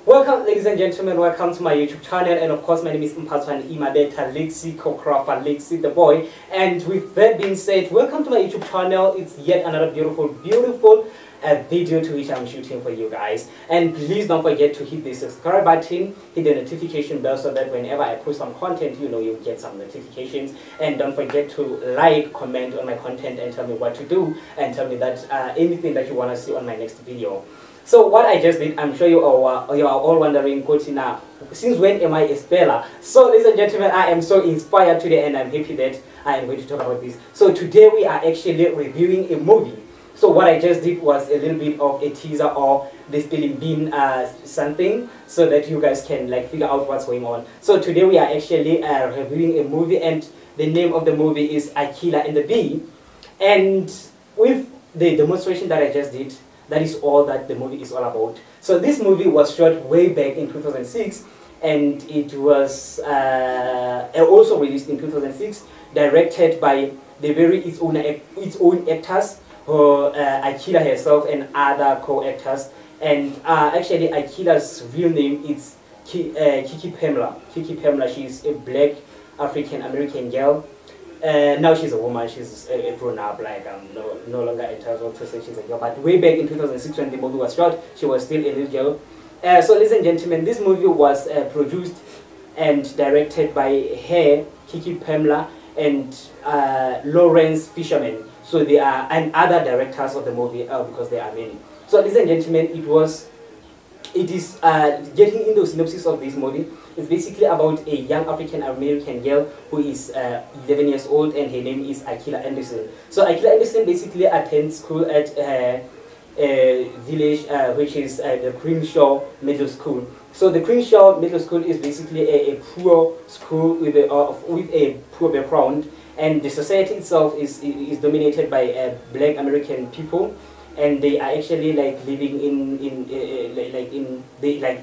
Welcome, ladies and gentlemen, welcome to my YouTube channel, and of course my name is Mpatwan Imabeta Lexi Kokrafa Lexi the boy. And with that being said, welcome to my YouTube channel. It's yet another beautiful video to which I'm shooting for you guys. And please don't forget to hit the subscribe button, hit the notification bell so that whenever I post some content, you know you'll get some notifications. And don't forget to like, comment on my content and tell me what to do, and tell me that anything that you want to see on my next video. So what I just did, I'm sure you are all wondering, Kotina, since when am I a speller? So ladies and gentlemen, I am so inspired today and I'm happy that I am going to talk about this. So today we are actually reviewing a movie. So what I just did was a little bit of a teaser or the spelling bean something, so that you guys can like figure out what's going on. So today we are actually reviewing a movie, and the name of the movie is Akeelah and the Bee. And with the demonstration that I just did, that is all that the movie is all about. So this movie was shot way back in 2006, and it was also released in 2006, directed by its own actors, Akeelah herself and other co-actors. And actually Akeelah's real name is Kiki Pamela. Kiki Pamela, she's a black African American girl. Now she's a woman, she's a grown-up, like no longer entitled to say she's a girl. But way back in 2006 when the movie was shot, she was still a little girl. So ladies and gentlemen, this movie was produced and directed by her, Kiki Pamela, and Lawrence Fisherman. So they are, and other directors of the movie, because there are many. So ladies and gentlemen, it is getting into the synopsis of this movie. It's basically about a young African American girl who is 11 years old, and her name is Akeelah Anderson. So Akeelah Anderson basically attends school at a village which is the Crenshaw Middle School. So the Crenshaw Middle School is basically a poor school with a poor background, and the society itself is dominated by black American people. And they are actually like living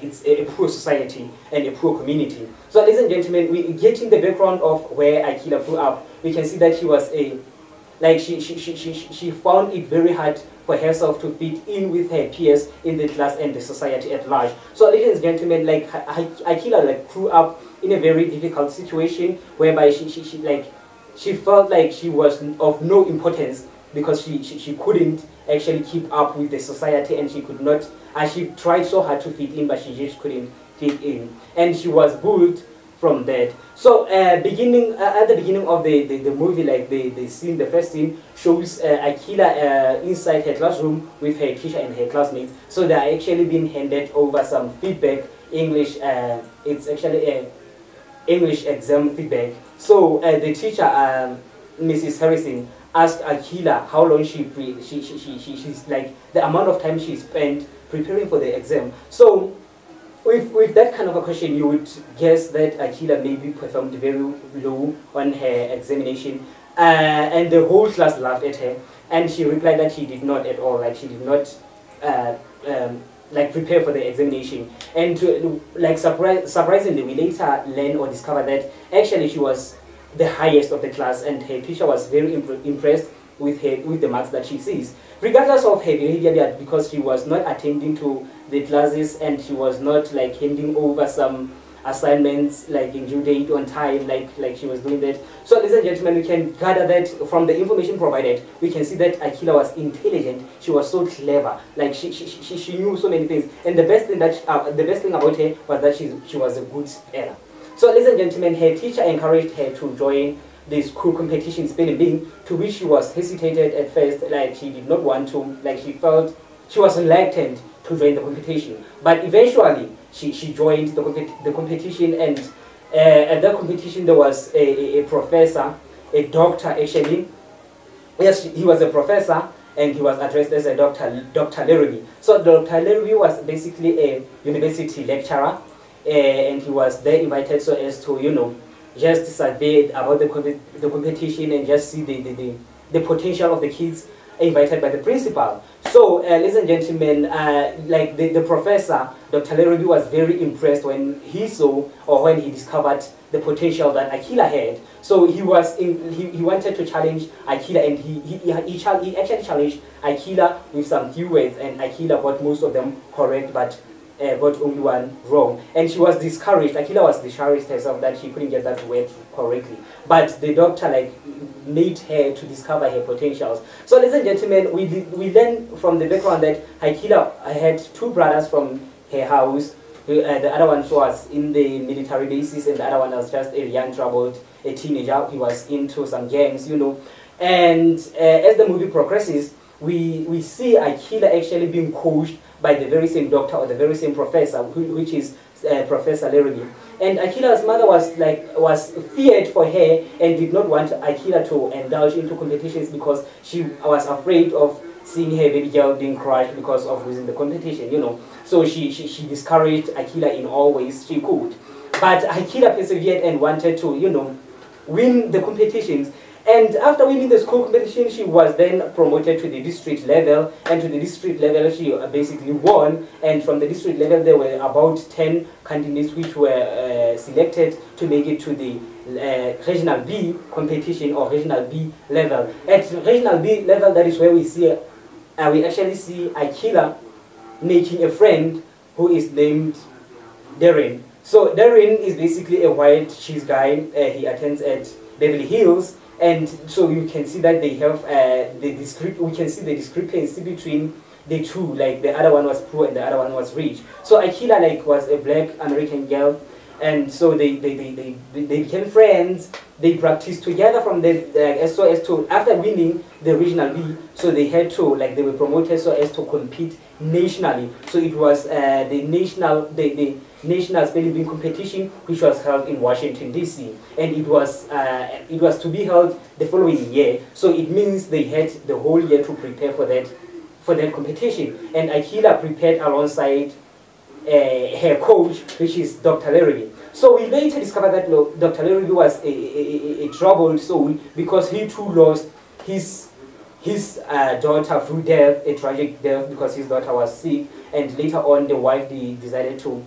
it's a poor society and a poor community. So ladies and gentlemen, we getting the background of where Akeelah grew up. We can see that she was she found it very hard for herself to fit in with her peers in the class and the society at large. So ladies and gentlemen, like Akeelah grew up in a very difficult situation whereby she felt like she was of no importance, because she couldn't actually keep up with the society, and she could not, and she tried so hard to fit in, but she just couldn't fit in, and she was bullied from that. So at the beginning of the movie, like the first scene shows Akeelah inside her classroom with her teacher and her classmates. So they are actually being handed over some feedback, English, it's actually a English exam feedback. So the teacher, Mrs. Harrison, asked Akeelah how long she's like the amount of time she spent preparing for the exam. So with that kind of a question, you would guess that Akeelah maybe performed very low on her examination, and the whole class laughed at her, and she replied that she did not at all, like she did not prepare for the examination. And surprisingly, we later learn or discover that actually she was the highest of the class, and her teacher was very impressed with the marks that she sees, regardless of her behavior, because she was not attending to the classes, and she was not like handing over some assignments like in due date on time, like she was doing that. So ladies and gentlemen, we can gather that from the information provided. We can see that Akeelah was intelligent. She was so clever, like she knew so many things, and the best thing about her was that she was a good speller. So ladies and gentlemen, her teacher encouraged her to join the school competition spelling bee, to which she was hesitated at first, like she did not want to, like she felt she was reluctant to join the competition. But eventually she joined the competition, and at that competition there was a professor, a doctor actually. Yes, he was a professor, and he was addressed as a Dr. Larrabee. So Dr. Larrabee was basically a university lecturer, and he was there invited so as to, you know, just survey about the competition and just see the potential of the kids invited by the principal. So ladies and gentlemen, like the professor, Dr. Larrabee, was very impressed when he saw, or when he discovered the potential that Akeelah had. So he wanted to challenge Akeelah, and he actually challenged Akeelah with some few words, and Akeelah got most of them correct, but got only one wrong, and she was discouraged. Akeelah was discouraged herself that she couldn't get that word correctly, but the doctor like made her to discover her potentials. So ladies and gentlemen, we learn from the background that Akeelah had two brothers from her house. The other one was in the military bases, and the other one was just a young troubled a teenager. He was into some gangs, you know. And as the movie progresses, we see Akeelah actually being coached by the very same doctor or the very same professor, which is Professor Larrabee. And Akeelah's mother was feared for her and did not want Akeelah to indulge into competitions because she was afraid of seeing her baby girl being crushed because of losing the competition, you know. So she discouraged Akeelah in all ways she could. But Akeelah persevered and wanted to, you know, win the competitions. And after winning the school competition, she was then promoted to the district level. And to the district level, she basically won. And from the district level, there were about 10 candidates which were selected to make it to the regional B competition or regional B level. At regional B level, that is where we see, we actually see Akeelah making a friend who is named Darren. So Darren is basically a white cheese guy. He attends at Beverly Hills. And so you can see that they have we can see the discrepancy between the two, like the other one was poor and the other one was rich. So Akeelah like was a black American girl, and so they became friends. They practiced together from the so as to after winning the regional B, so they had to like they were promoted so as to compete nationally. So it was the national spelling bee competition, which was held in Washington D.C. and it was to be held the following year. So it means they had the whole year to prepare for that competition. And Akeelah prepared alongside her coach, which is Dr. Larrabee. So we later discovered that Dr. Larrabee was a troubled soul because he too lost his daughter through death, a tragic death because his daughter was sick, and later on the wife decided to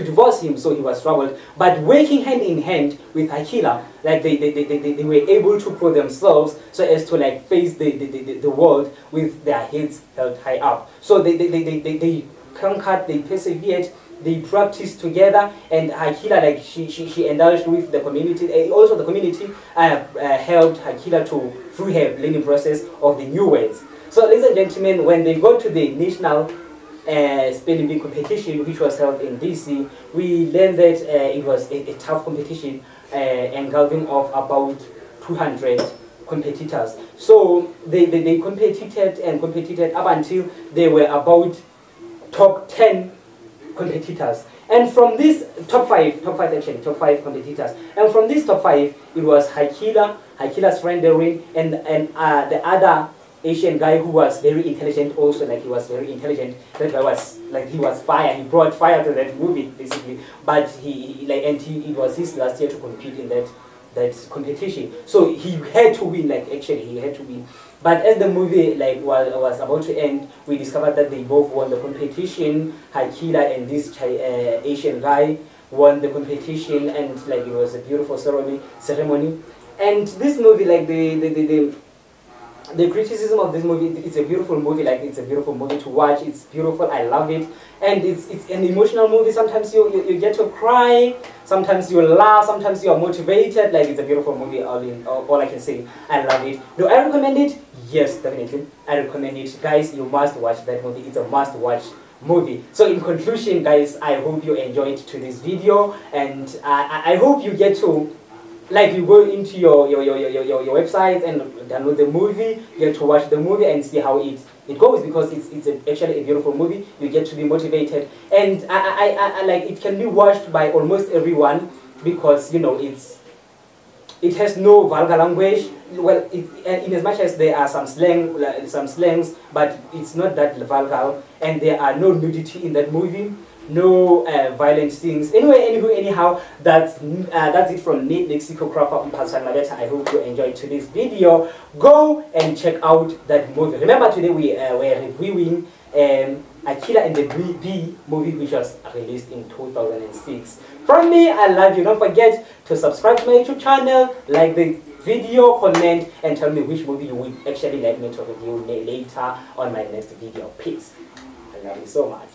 divorce him, so he was troubled. But working hand in hand with Akeelah, like they were able to prove themselves so as to like face the world with their heads held high up. So they conquered, they persevered, they practiced together, and Akeelah like she indulged with the community. Also the community helped Akeelah through her learning process of the new words. So ladies and gentlemen, when they got to the national spelling bee competition, which was held in DC, we learned that it was a tough competition engulfing of about 200 competitors. So they competed up until there were about top 10 competitors. And from this top five competitors, and from this top 5, it was Akeelah's friend Darren, and the other Asian guy who was very intelligent also, like he was very intelligent. That guy was like, he was fire, he brought fire to that movie basically. But it was his last year to compete in that competition. So he had to win, like actually he had to win. But as the movie like was about to end, we discovered that they both won the competition. Akeelah and this Asian guy won the competition, and like it was a beautiful ceremony. And this movie, like the criticism of this movie, it's a beautiful movie, like it's a beautiful movie to watch. It's beautiful, I love it. And it's an emotional movie. Sometimes you get to cry, sometimes you laugh, sometimes you are motivated. Like it's a beautiful movie, all I can say. I love it. Do I recommend it? Yes, definitely. I recommend it. Guys, you must watch that movie. It's a must watch movie. So in conclusion, guys, I hope you enjoyed to this video, and I hope you get to like you go into your website and download the movie, you get to watch the movie and see how it goes, because it's actually a beautiful movie. You get to be motivated, and I like it can be watched by almost everyone because you know it has no vulgar language. Well, in as much as there are some slangs, but it's not that vulgar, and there are no nudity in that movie. No violent things. Anyhow, that's it from me, lexicographer Mphatswana. I hope you enjoyed today's video. Go and check out that movie. Remember, today we were reviewing Akeelah and the Bee movie, which was released in 2006. From me, I love you. Don't forget to subscribe to my YouTube channel, like the video, comment, and tell me which movie you would actually like me to review later on my next video. Peace. I love you so much.